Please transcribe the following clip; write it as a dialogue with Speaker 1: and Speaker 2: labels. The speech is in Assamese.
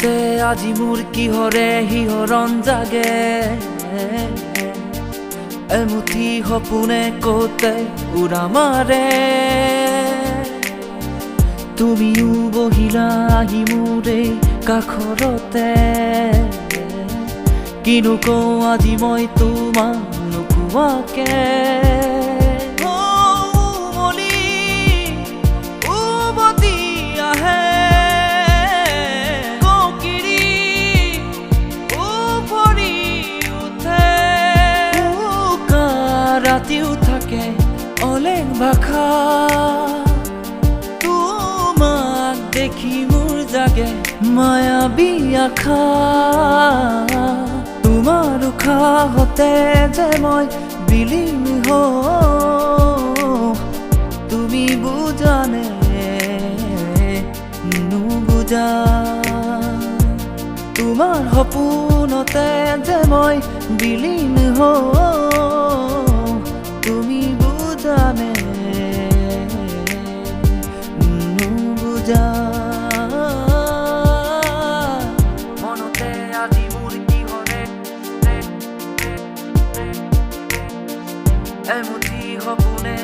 Speaker 1: মনতে আজি মোৰ কিহৰে শিহৰণ জাগে এমুঠি সপোনে কতে উৰা মাৰে তুমিও বহিলা আহি মোৰে কাষৰতে কিনো কওঁ আজি মই তোমাক নোকোৱাকে ৰাতিও থাকে অলেখ ভাষা তোমাক দেখি মোৰ জাগে মায়াবী আশা তোমাৰ উশাহতে যে মই বিলীন হওঁ তুমি বুজানে নুবুজা তোমাৰ সপোনতে যে মই বিলীন হওঁ তুমি বুজানে নুবুজা মনতে আজি মোৰ কিহৰে এমুঠি সপোনে